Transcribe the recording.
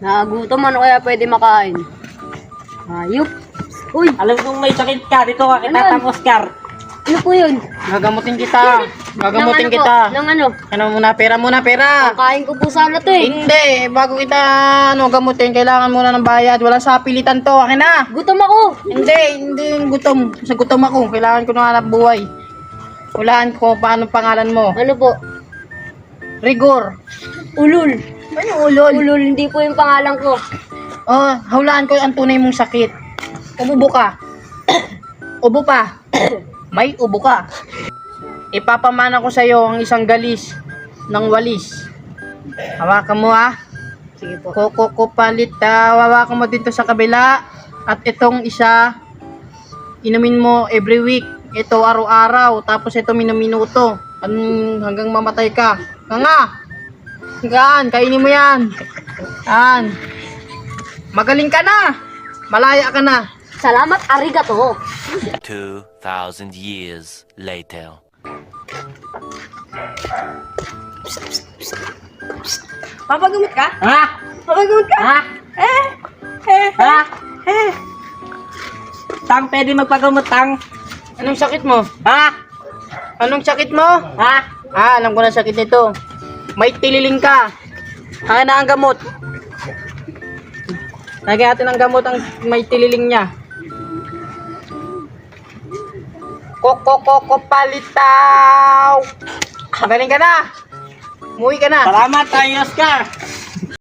Nagutom, ano kaya pwede makain? Hayop. Uy, Alam kong may sakit ka, dito ka kita, Ano? Oscar. ano po yun? Gagamutin kita. Gagamutin Nang ano kita. Po, nang ano? Ano muna, pera. Kain ko po sana to eh. Hindi, bago kita gamutin, kailangan muna ng bayad. Wala sa pilitan to. Akin na. Gutom ako. Hindi yung gutom. Sa gutom ako. Kailangan ko ng hanap buhay. Hulaan ko paano pangalan mo. Ano po? Rigor. Ulul. Ano ulol? Ulul, hindi po yung pangalan ko. Oh, hulaan ko ang tunay mong sakit. Umubo ka. Ubo pa. May ubo ka. Ipapamana ko sa iyo ang isang galis ng walis. Hawakan mo ha. Sige po. Kukupalit hawakan mo dito sa kabila. At itong isa, inumin mo every week. Ito araw-araw. Tapos ito minuto. Hanggang mamatay ka. Nga. Gaan, kainin mo yan. Yan. Magaling ka na. Malaya ka na. Salamat, arigato. 2,000 years later. Papagamot ka? Ha? Papagamot ka? Ha? Ha? Tang, pwede magpagamot, Tang. Anong sakit mo? Ha? Anong sakit mo? Ha? Alam ko na sakit nito. May tililing ka. Kaya na ang gamot. Lagyan natin ang gamot ang may tililing niya. Koko palitaw. Magaling ka na. Umuwi ka na. Salamat tayo, Oscar.